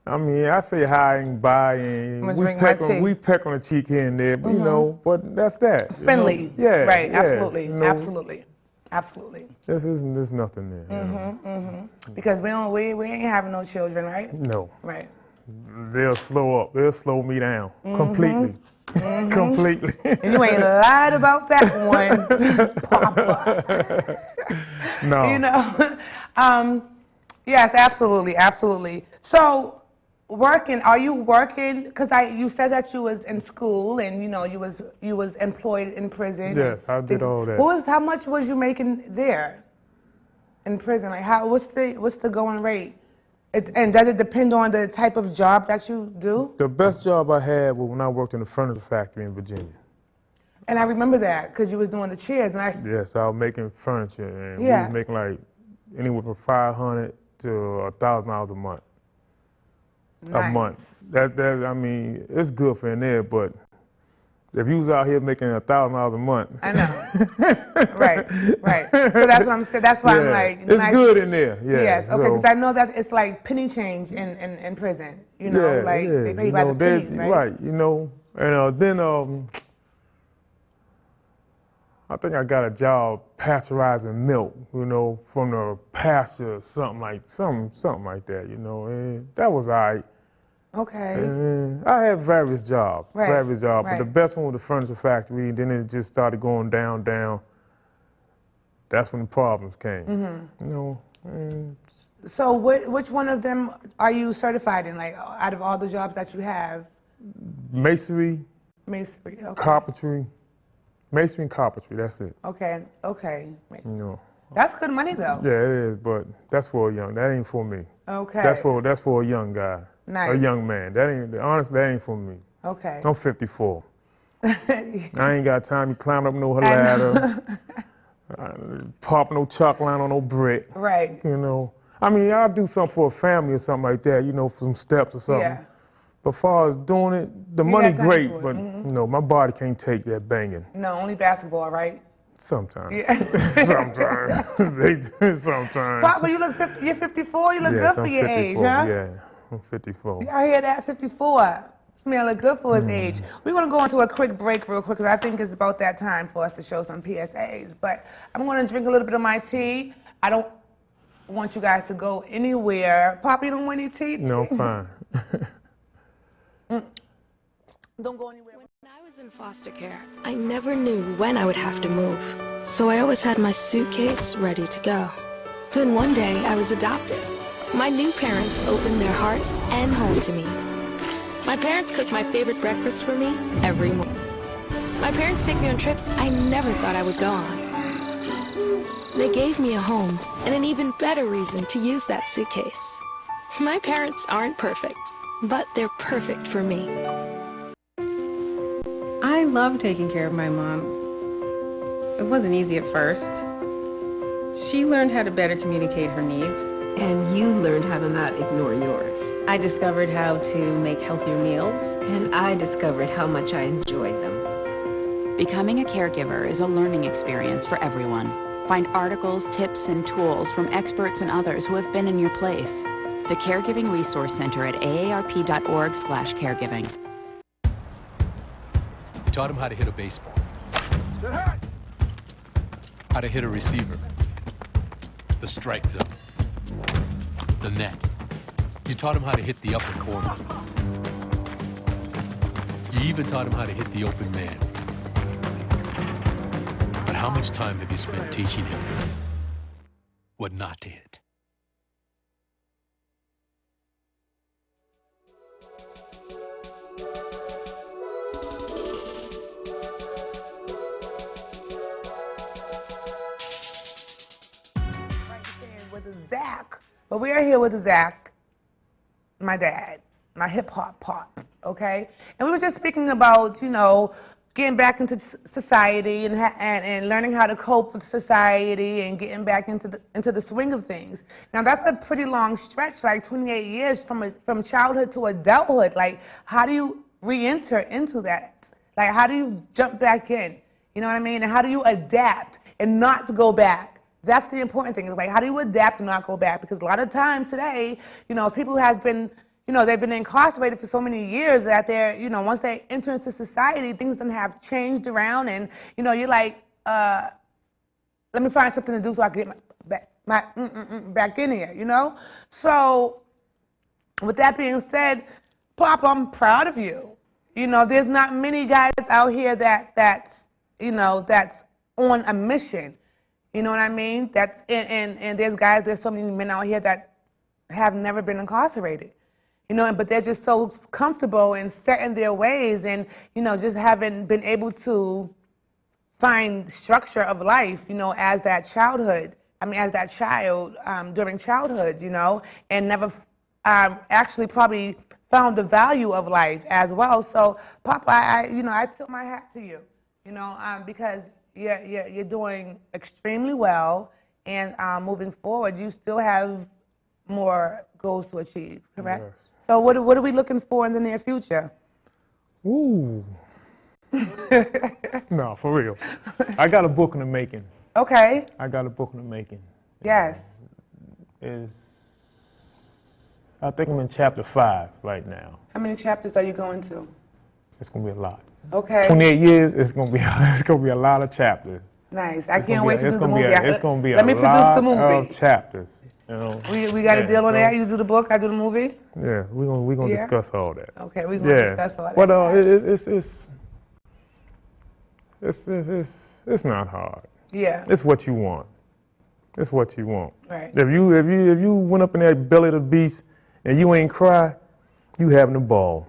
I mean, I say hi and bye, and we peck on the cheek here and there, but you know, but that's that. Friendly. You know? Yeah. Right. Yeah, absolutely. You know? Absolutely. Absolutely. There's nothing there. You know? Because we ain't having no children, right? No. Right. They'll slow up. They'll slow me down completely. Completely. And you ain't lied about that one, Papa. No. You know. Yes, absolutely, absolutely. So, are you working? Because you said that you was in school and you know you was employed in prison. Yes, I did all that. How much was you making there, in prison? Like what's the going rate? And does it depend on the type of job that you do? The best job I had was when I worked in the furniture factory in Virginia. And I remember that because you was doing the chairs. And Yes, I was making furniture, and we was making like anywhere from $500 to $1,000 a month. Nice. A month. I mean, it's good for in there, but if you was out here making $1,000 a month. I know. Right. So that's what I'm saying. That's why I'm like. It's good in there. Yeah. Yes. Okay. Because I know that it's like penny change in prison. You know, they pay you by the pennies, right? Right. You know, and then I think I got a job pasteurizing milk. You know, from the pasture, something like that. You know, and that was all right. Okay. And I had various jobs, but the best one was the furniture factory. And then it just started going down. That's when the problems came. You know. So which one of them are you certified in? Like out of all the jobs that you have? Masonry. Okay. Carpentry. Masonry and carpentry. That's it. Okay. You know. That's good money though. Yeah, it is, but that's for a young. That ain't for me. Okay. That's for a young guy. Nice. A young man. Honestly, that ain't for me. Okay. I'm 54. I ain't got time to climb up no ladder, pop no chalk line on no brick. Right. You know. I mean, I'll do something for a family or something like that, you know, some steps or something. Yeah. But as far as doing it, the money great, but you know, my body can't take that banging. No, only basketball, right? Sometimes. Yeah. Sometimes. Papa, you look 50, you're 54, you look good for your 54, age, huh? Yeah, I'm 54. I hear that, 54. This man look good for his age. We're gonna go into a quick break real quick because I think it's about that time for us to show some PSAs. But I'm gonna drink a little bit of my tea. I don't want you guys to go anywhere. Papa, you don't want any tea? No, fine. Don't go anywhere. When I was in foster care, I never knew when I would have to move. So I always had my suitcase ready to go. Then one day, I was adopted. My new parents opened their hearts and home to me. My parents cook my favorite breakfast for me every morning. My parents take me on trips I never thought I would go on. They gave me a home and an even better reason to use that suitcase. My parents aren't perfect, but they're perfect for me. I love taking care of my mom. It wasn't easy at first. She learned how to better communicate her needs. And you learned how to not ignore yours. I discovered how to make healthier meals. And I discovered how much I enjoyed them. Becoming a caregiver is a learning experience for everyone. Find articles, tips, and tools from experts and others who have been in your place. The Caregiving Resource Center at aarp.org/caregiving. You taught him how to hit a baseball, how to hit a receiver, the strike zone, the net. You taught him how to hit the upper corner. You even taught him how to hit the open man. But how much time have you spent teaching him what not to hit? Zach, but we are here with Zach, my dad, my hip hop pop, okay? And we were just speaking about, you know, getting back into society and learning how to cope with society and getting back into the swing of things. Now that's a pretty long stretch, like 28 years from childhood to adulthood. Like, how do you re-enter into that? Like, how do you jump back in? You know what I mean? And how do you adapt and not go back? That's the important thing. It's like, how do you adapt and not go back? Because a lot of times today, you know, people who have been, they've been incarcerated for so many years that they're, once they enter into society, things then have changed around, and you're like, let me find something to do so I can get back in here, So, with that being said, Pop, I'm proud of you. There's not many guys out here that's on a mission. You know what I mean? And there's so many men out here that have never been incarcerated. But they're just so comfortable and set in their ways, and just haven't been able to find structure of life, as that child during childhood, and never actually probably found the value of life as well. So, Papa, I tip my hat to you, because you're doing extremely well, and moving forward, you still have more goals to achieve, correct? Yes. So what are we looking for in the near future? Ooh. No, for real. I got a book in the making. Okay. I got a book in the making. Yes. I think I'm in chapter 5 right now. How many chapters are you going to? It's gonna be a lot. Okay. 28 years. It's gonna be a lot of chapters. Nice. I can't wait to do the movie. It's gonna be Let a me produce the lot movie. of chapters. We got a deal on that. You do the book, I do the movie. Yeah, we're gonna discuss all that. Okay, we're gonna discuss all that. But it's not hard. Yeah. It's what you want. It's what you want. Right. If you went up in that belly of the beast and you ain't cry, you having a ball.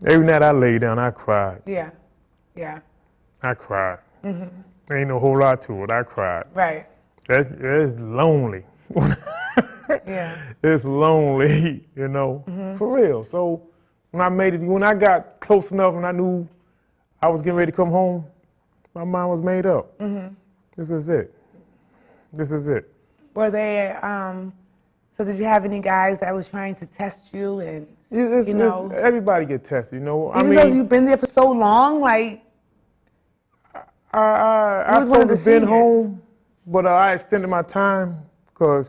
Every night I lay down, I cried. Yeah. Yeah. I cried. Ain't no whole lot to it. I cried. Right. It's lonely. Yeah. It's lonely, for real. So when I got close enough and I knew I was getting ready to come home, my mind was made up. This is it. This is it. Were they, so did you have any guys that was trying to test you and, everybody get tested, Even though you've been there for so long, like. I supposed to have been home, but I extended my time because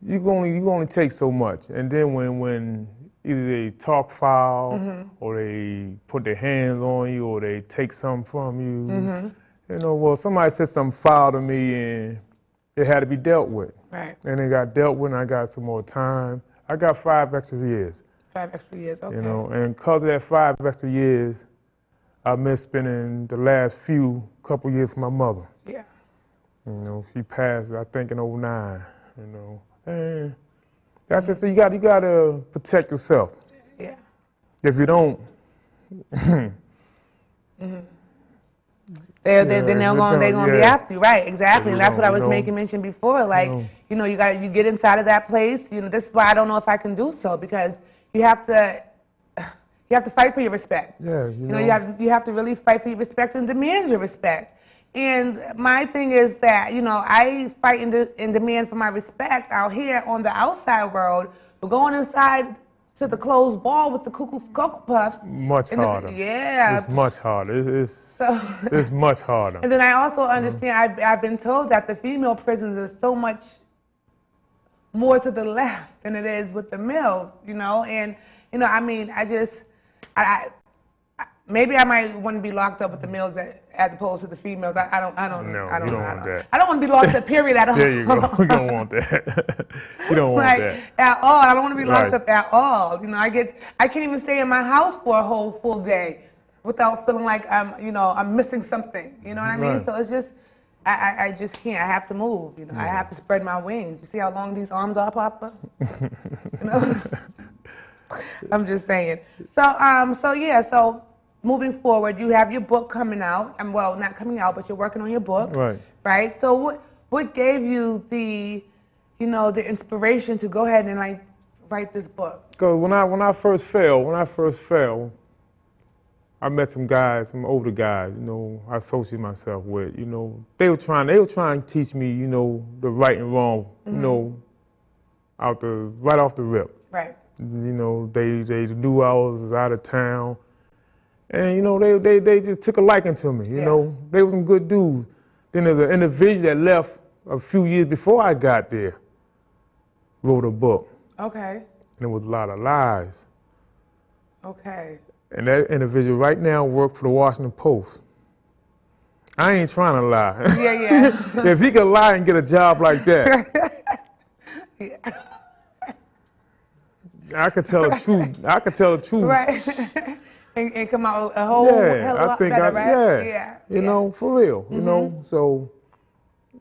you can only take so much. And then when either they talk foul or they put their hands on you or they take something from you, somebody said something foul to me and it had to be dealt with. Right. And it got dealt with and I got some more time. I got 5 extra years. 5 extra years, okay. And because of that 5 extra years, I missed spending the last couple years with my mother. Yeah. She passed, I think, in 2009, And that's just, you gotta protect yourself. Yeah. If you don't, they're gonna be after you, right? Exactly, and that's what I was making mention before. Like, you get inside of that place. This is why I don't know if I can do so, because you have to fight for your respect. Yeah, you have to really fight for your respect and demand your respect. And my thing is that I fight and demand for my respect out here on the outside world, but going inside to the closed wall with the Cocoa Puffs. Much harder. Yeah. It's much harder. It's much harder. And then I also understand, I've been told that the female prisons is so much more to the left than it is with the males, And, maybe I might want to be locked up with the males as opposed to the females. I don't know. I don't want that. I don't want to be locked up, period, at all. There you go. You don't want that. You don't want that. At all. I don't want to be locked up at all. I can't even stay in my house for a whole full day without feeling like I'm missing something. You know what I mean? Right. So it's just, I just can't. I have to move. I have to spread my wings. You see how long these arms are, Papa? I'm just saying. So moving forward, you have your book coming out. Well, not coming out, but you're working on your book. Right. Right? So what gave you the inspiration to go ahead and write this book? Because when I first fell, I met some guys, some older guys, I associated myself with, they were trying to teach me, the right and wrong, right off the rip. Right. They knew I was out of town. And, they just took a liking to me, They were some good dudes. Then there's an individual that left a few years before I got there, wrote a book. Okay. And it was a lot of lies. Okay. And that individual right now works for the Washington Post. I ain't trying to lie. Yeah, yeah. If he could lie and get a job like that, I could tell the truth. I could tell the truth. Right. and come out a whole Yeah, hell of a I lot think better, right? yeah, Yeah. you know, for real, you know. So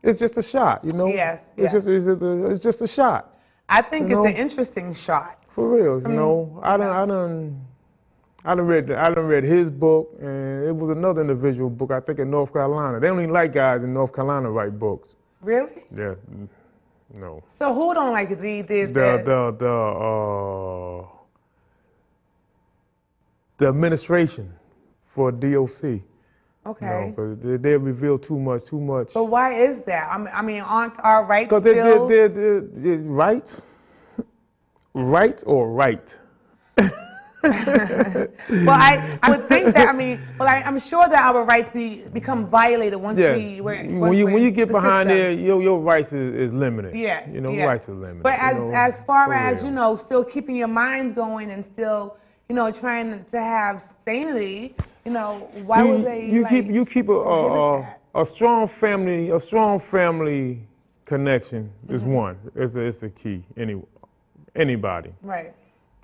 it's just a shot, you know. Yes, It's yes. it's just a shot, I think You it's know? an interesting shot. for real. You know, I done read his book, and it was another individual book, I think in North Carolina. They only like guys in North Carolina write books. Really? Yeah, no. So who don't like the The administration for DOC. Okay. Because they reveal too much. But why is that? I mean, aren't our rights Because still? they're rights, right or right? Well, I would think that. I mean, well, I'm sure that our rights become violated once Yeah. we're When you get the behind system. there, your rights is limited. Yeah. You know, yeah. rights are limited. But you know, as far for as real. you know, still keeping your minds going and still, you know, trying to have sanity, you know, why would they? You keep prohibit that? a strong family connection is one. It's the key. Anybody. Right.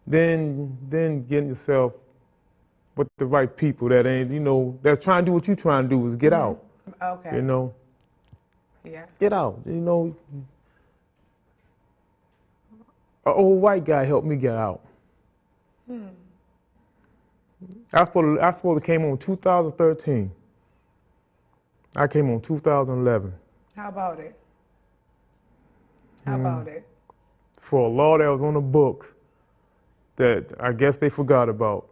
Then getting yourself with the right people that ain't, you know, that's trying to do what you trying to do is get out. Okay. You know, Yeah. get out. You know, an old white guy helped me get out. I supposed to came on 2013. I came on 2011 How about it? How about it? for a law that was on the books that I guess they forgot about.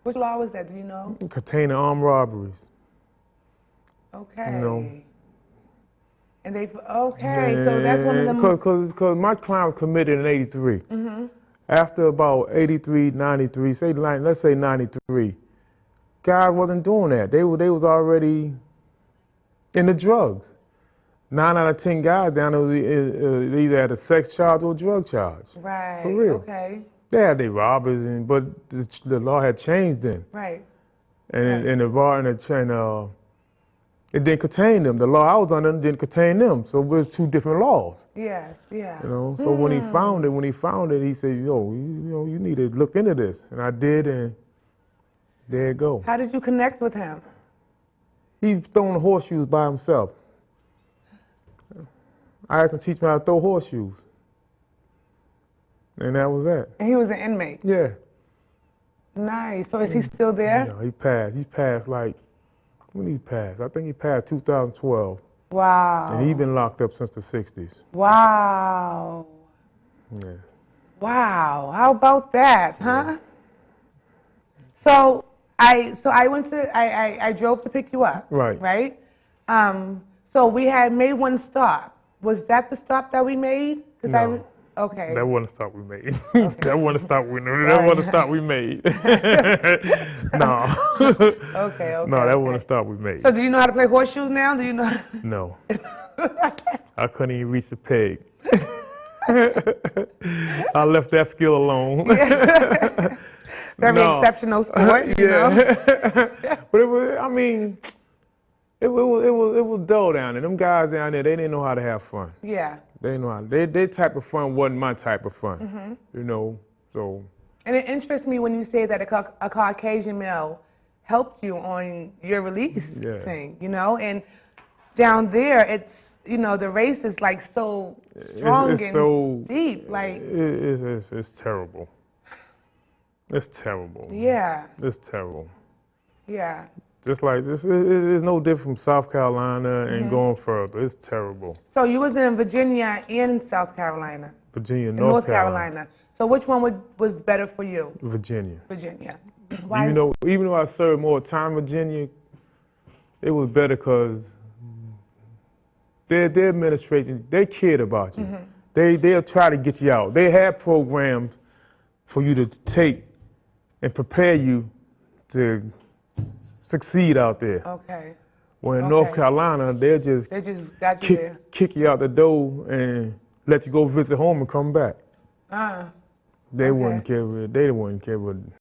Which law was that? Do you know? Containing armed robberies. Okay. No. And okay, so that's one of them. Because my crime was committed in '83. After about '83, '93, let's say '93, guys wasn't doing that. They was already in the drugs. 9 out of 10 guys down there they either had a sex charge or a drug charge. Right. For real. Okay. They had their robbers, but the law had changed then. Right. And it didn't contain them. The law I was under didn't contain them. So it was two different laws. Yes. Yeah. You know. So when he found it, he said, you need to look into this. And I did, and there it go. How did you connect with him? He throwing horseshoes by himself. I asked him to teach me how to throw horseshoes. And that was that. And he was an inmate. Yeah. Nice. So is he still there? Yeah, he passed. He passed when he passed? I think he passed 2012. Wow. And he been locked up since the 60s. Wow. Yeah. Wow. How about that, huh? So I went to I drove to pick you up. Right. Right? So we had made one stop. Was that the stop that we made? No. Okay. That wasn't the stop we made. That wasn't the stop we made. That wasn't the stop we made. No. Okay. No, that wasn't the stop we made. So do you know how to play horseshoes now? Do you know? No. I couldn't even reach the peg. I left that skill alone. Very exceptional sport, you know? But it was, I mean, it was dull down there. Them guys down there, they didn't know how to have fun. Yeah. They didn't know how. Their type of fun wasn't my type of fun. You know, so. And it interests me when you say that a Caucasian male helped you on your release thing, you know? And down there, it's, you know, the race is like so strong it's and so, deep. Like, it's terrible. It's terrible. yeah, It's terrible. yeah. Just like this, it's no different from South Carolina and going further. It's terrible. So you was in Virginia and South Carolina, Virginia, and North Carolina. So which one was better for you? Virginia. Virginia. Even though I served more time in Virginia, it was better because their administration, they cared about you. They'll try to get you out. They had programs for you to take and prepare you to succeed out there. Okay. Well, in North Carolina, They just got you there. kick you out the door and let you go visit home and come back. They wouldn't care. They wouldn't care.